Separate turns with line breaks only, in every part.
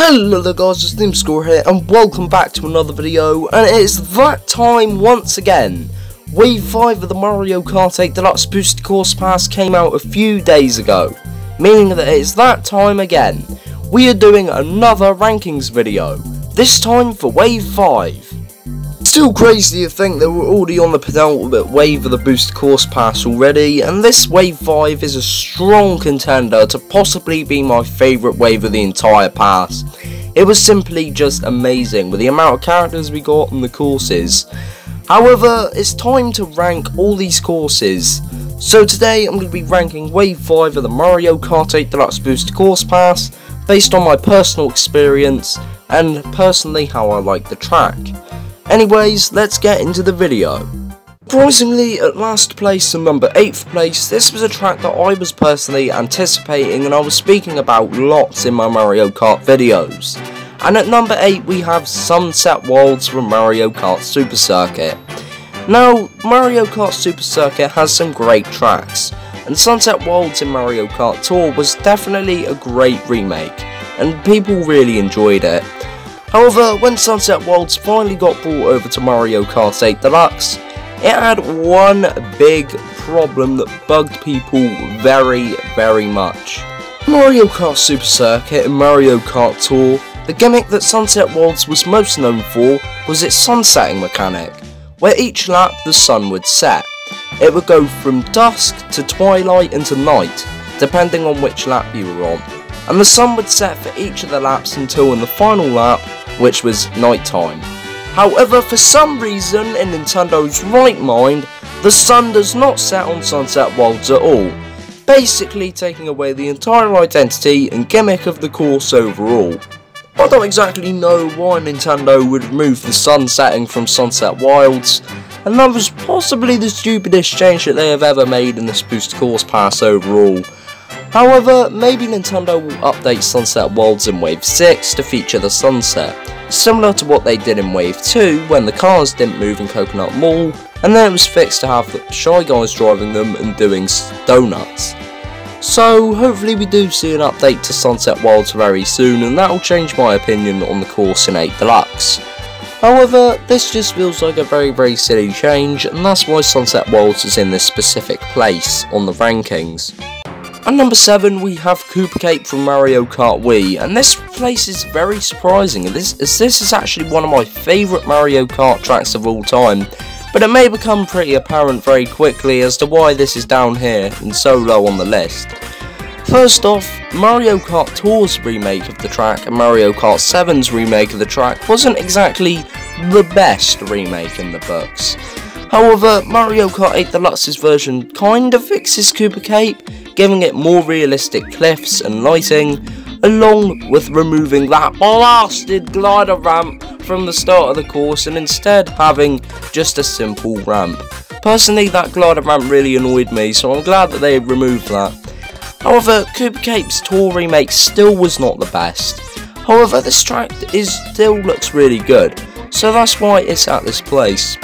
Hello there guys, it's Deluxe-Booster here and welcome back to another video, and it is that time once again. Wave 5 of the Mario Kart 8 Deluxe-Booster Course Pass came out a few days ago, meaning that it is that time again. We are doing another rankings video, this time for Wave 5. Still crazy to think that we're already on the penultimate wave of the Booster Course Pass already, and this Wave 5 is a strong contender to possibly be my favourite wave of the entire pass. It was simply just amazing with the amount of characters we got and the courses. However, it's time to rank all these courses. So today I'm going to be ranking Wave 5 of the Mario Kart 8 Deluxe Booster Course Pass based on my personal experience and personally how I like the track. Anyways, let's get into the video. Surprisingly, at last place and number 8th place, this was a track that I was personally anticipating and I was speaking about lots in my Mario Kart videos. And at number 8 we have Sunset Wilds from Mario Kart Super Circuit. Now, Mario Kart Super Circuit has some great tracks, and Sunset Wilds in Mario Kart Tour was definitely a great remake, and people really enjoyed it. However, when Sunset Wilds finally got brought over to Mario Kart 8 Deluxe, it had one big problem that bugged people very much. Mario Kart Super Circuit and Mario Kart Tour, the gimmick that Sunset Wilds was most known for was its sunsetting mechanic, where each lap the sun would set. It would go from dusk to twilight into night, depending on which lap you were on, and the sun would set for each of the laps until in the final lap, which was night time. However, for some reason in Nintendo's right mind, the sun does not set on Sunset Wilds at all, basically taking away the entire identity and gimmick of the course overall. I don't exactly know why Nintendo would remove the sun setting from Sunset Wilds, and that was possibly the stupidest change that they have ever made in this Booster Course Pass overall. However, maybe Nintendo will update Sunset Wilds in Wave 6 to feature the sunset, similar to what they did in Wave 2 when the cars didn't move in Coconut Mall, and then it was fixed to have the Shy Guys driving them and doing donuts. So hopefully we do see an update to Sunset Wilds very soon, and that will change my opinion on the course in 8 Deluxe. However, this just feels like a very silly change, and that's why Sunset Wilds is in this specific place on the rankings. At number 7 we have Cooper Cape from Mario Kart Wii, and this place is very surprising, as this is actually one of my favourite Mario Kart tracks of all time, but it may become pretty apparent very quickly as to why this is down here and so low on the list. First off, Mario Kart Tour's remake of the track and Mario Kart 7's remake of the track wasn't exactly the best remake in the books. However, Mario Kart 8 Deluxe's version kinda fixes Cooper Cape, giving it more realistic cliffs and lighting, along with removing that blasted glider ramp from the start of the course and instead having just a simple ramp. Personally, that glider ramp really annoyed me, so I'm glad that they removed that. However, Cooper Cape's Tour remake still was not the best. However, this track still looks really good, so that's why it's at this place.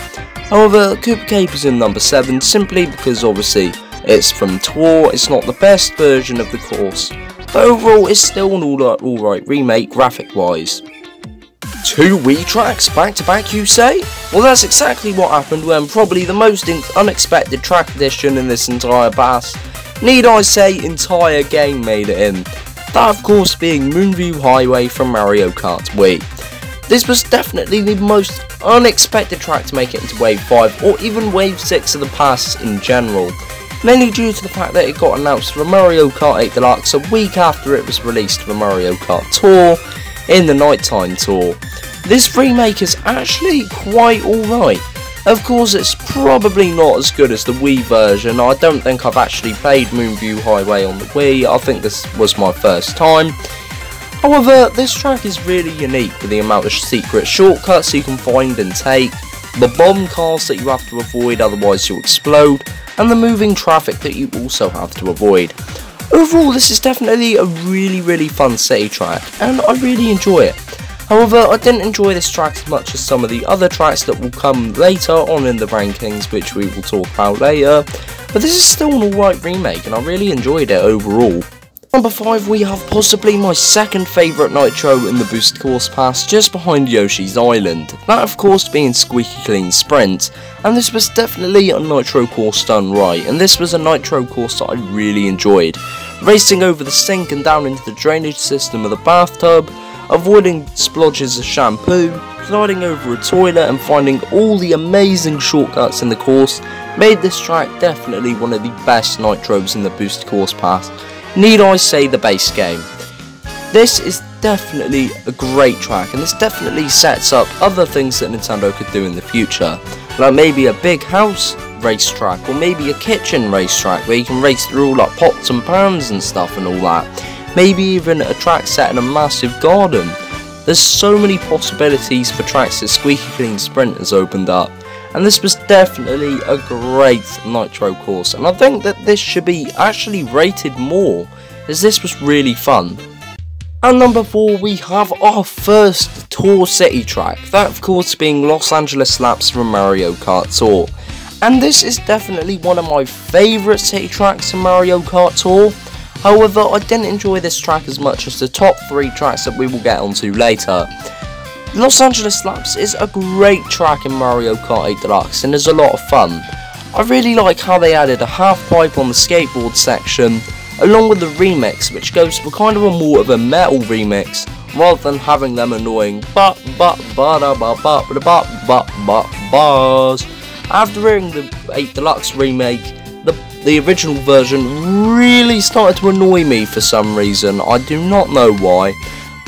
However, Cooper Cape is in number 7 simply because obviously it's from Tour, it's not the best version of the course, but overall it's still an alright remake graphic wise. 2 Wii tracks back to back, you say? Well, that's exactly what happened when probably the most unexpected track addition in this entire pass, need I say entire game, made it in. That of course being Moonview Highway from Mario Kart Wii. This was definitely the most unexpected track to make it into Wave 5 or even Wave 6 of the pass in general, mainly due to the fact that it got announced for Mario Kart 8 Deluxe a week after it was released for Mario Kart Tour in the nighttime tour. This remake is actually quite alright. Of course, it's probably not as good as the Wii version. I don't think I've actually played Moonview Highway on the Wii. I think this was my first time. However, this track is really unique with the amount of secret shortcuts you can find and take, the bomb cars that you have to avoid otherwise you'll explode, and the moving traffic that you also have to avoid. Overall, this is definitely a really fun city track, and I really enjoy it. However, I didn't enjoy this track as much as some of the other tracks that will come later on in the rankings, which we will talk about later, but this is still an alright remake and I really enjoyed it overall. Number 5, we have possibly my second favourite nitro in the Booster Course Pass, just behind Yoshi's Island. That of course being Squeaky Clean Sprint, and this was definitely a nitro course done right, and this was a nitro course that I really enjoyed. Racing over the sink and down into the drainage system of the bathtub, avoiding splodges of shampoo, gliding over a toilet and finding all the amazing shortcuts in the course made this track definitely one of the best nitros in the Booster Course Pass. Need I say the base game? This is definitely a great track, and this definitely sets up other things that Nintendo could do in the future, like maybe a big house racetrack, or maybe a kitchen racetrack where you can race through all like pots and pans and stuff and all that. Maybe even a track set in a massive garden. There's so many possibilities for tracks that Squeaky Clean Sprint has opened up, and this was definitely a great nitro course, and I think that this should be actually rated more, as this was really fun. And number 4, we have our first Tour City track, that of course being Los Angeles Laps from Mario Kart Tour. And this is definitely one of my favourite city tracks in Mario Kart Tour. However, I didn't enjoy this track as much as the top 3 tracks that we will get onto later. Los Angeles Laps is a great track in Mario Kart 8 Deluxe and is a lot of fun. I really like how they added a half pipe on the skateboard section, along with the remix, which goes for kind of a more of a metal remix, rather than having them annoying bars. After hearing the 8 Deluxe remake, the original version really started to annoy me for some reason. I do not know why.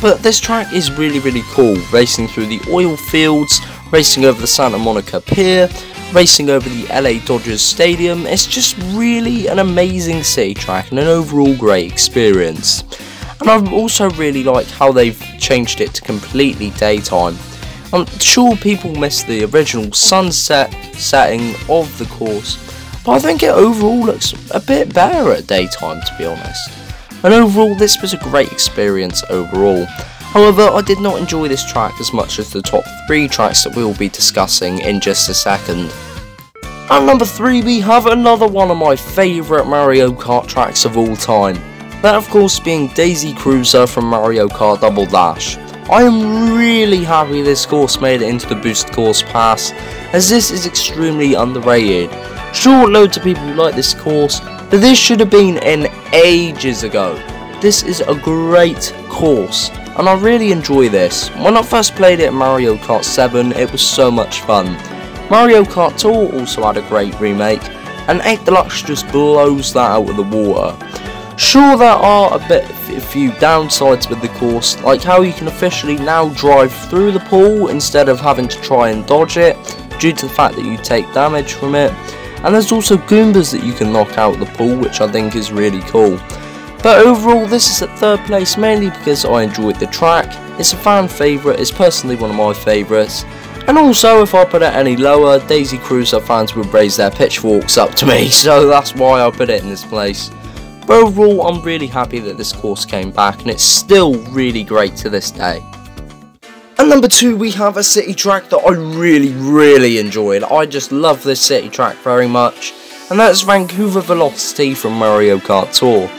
But this track is really cool, racing through the oil fields, racing over the Santa Monica Pier, racing over the LA Dodgers Stadium. It's just really an amazing city track and an overall great experience. And I also really like how they've changed it to completely daytime. I'm sure people miss the original sunset setting of the course, but I think it overall looks a bit better at daytime, to be honest. And overall, this was a great experience overall. However, I did not enjoy this track as much as the top 3 tracks that we will be discussing in just a second. At number 3, we have another one of my favourite Mario Kart tracks of all time. That of course being Daisy Cruiser from Mario Kart Double Dash. I am really happy this course made it into the Booster Course Pass, as this is extremely underrated. Sure, loads of people like this course, but this should have been in ages ago. This is a great course, and I really enjoy this. When I first played it in Mario Kart 7, it was so much fun. Mario Kart Tour also had a great remake, and 8 Deluxe just blows that out of the water. Sure, there are a few downsides with the course, like how you can officially now drive through the pool instead of having to try and dodge it, due to the fact that you take damage from it. And there's also Goombas that you can knock out of the pool, which I think is really cool. But overall, this is at 3rd place mainly because I enjoyed the track. It's a fan favourite, it's personally one of my favourites. And also, if I put it any lower, Daisy Cruiser fans would raise their pitchforks up to me, so that's why I put it in this place. But overall, I'm really happy that this course came back, and it's still really great to this day. At number 2, we have a city track that I really enjoyed. I just love this city track very much, and that's Vancouver Velocity from Mario Kart Tour.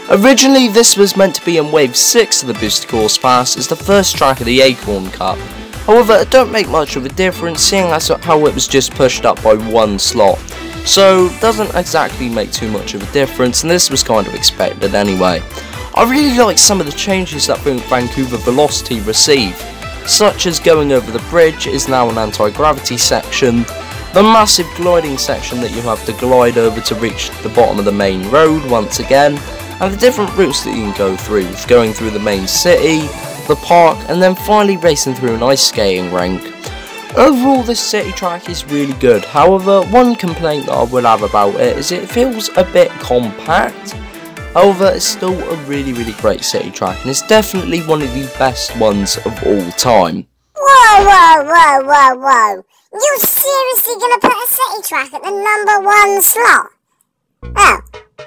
Originally, this was meant to be in Wave 6 of the Booster Course Pass as the first track of the Acorn Cup. However, it don't make much of a difference, seeing as how it was just pushed up by 1 slot. So, doesn't exactly make too much of a difference, and this was kind of expected anyway. I really like some of the changes that Vancouver Velocity received, such as going over the bridge is now an anti-gravity section, the massive gliding section that you have to glide over to reach the bottom of the main road once again, and the different routes that you can go through, going through the main city, the park, and then finally racing through an ice skating rink. Overall, this city track is really good. However, one complaint that I will have about it is it feels a bit compact. However, it's still a really great city track, and it's definitely one of the best ones of all time.
Whoa. You seriously gonna put a city track at the number 1 slot? Oh,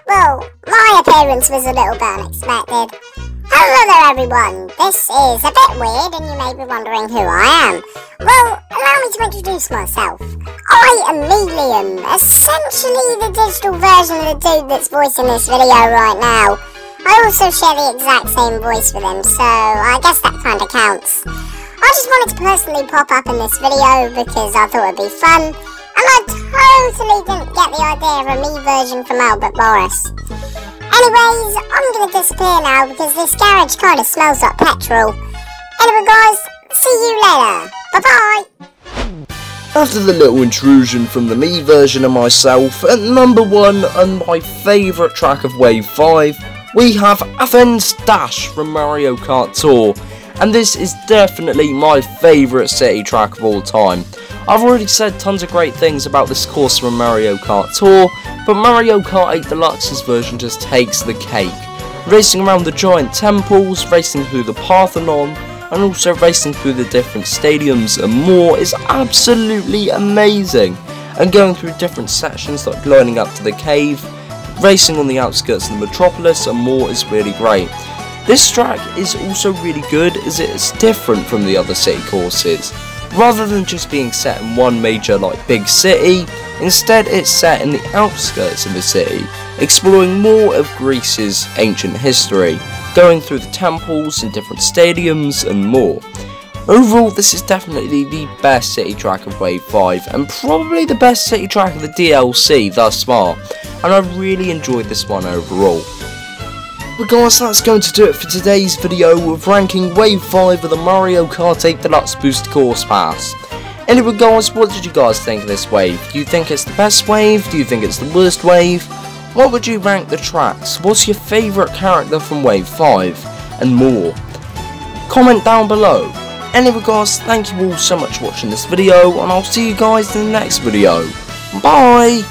well, my appearance was a little bit unexpected. Hello there everyone, this is a bit weird and you may be wondering who I am. Well, allow me to introduce myself. I am Liam, essentially the digital version of the dude that's voicing this video right now. I also share the exact same voice with him, so I guess that kinda counts. I just wanted to personally pop up in this video because I thought it'd be fun, and I totally didn't get the idea of a me version from Albert Morris. Anyways, I'm gonna disappear now because this garage kinda smells like petrol. Anyway guys, see you later. Bye bye!
After the little intrusion from the me version of myself, at number 1 and my favourite track of Wave 5, we have Athens Dash from Mario Kart Tour, and this is definitely my favourite city track of all time. I've already said tons of great things about this course from Mario Kart Tour, but Mario Kart 8 Deluxe's version just takes the cake. Racing around the giant temples, racing through the Parthenon, and also racing through the different stadiums and more is absolutely amazing. And going through different sections like lining up to the cave, racing on the outskirts of the metropolis and more is really great. This track is also really good as it's different from the other city courses. Rather than just being set in one major big city, instead it's set in the outskirts of the city, exploring more of Greece's ancient history, going through the temples and different stadiums and more. Overall, this is definitely the best city track of Wave 5 and probably the best city track of the DLC thus far, and I really enjoyed this one overall. But guys, that's going to do it for today's video of ranking Wave 5 of the Mario Kart 8 Deluxe-Booster Course Pass. Anyway guys, what did you guys think of this wave? Do you think it's the best wave? Do you think it's the worst wave? What would you rank the tracks? What's your favourite character from Wave 5? And more. Comment down below. Anyway guys, thank you all so much for watching this video, and I'll see you guys in the next video. Bye!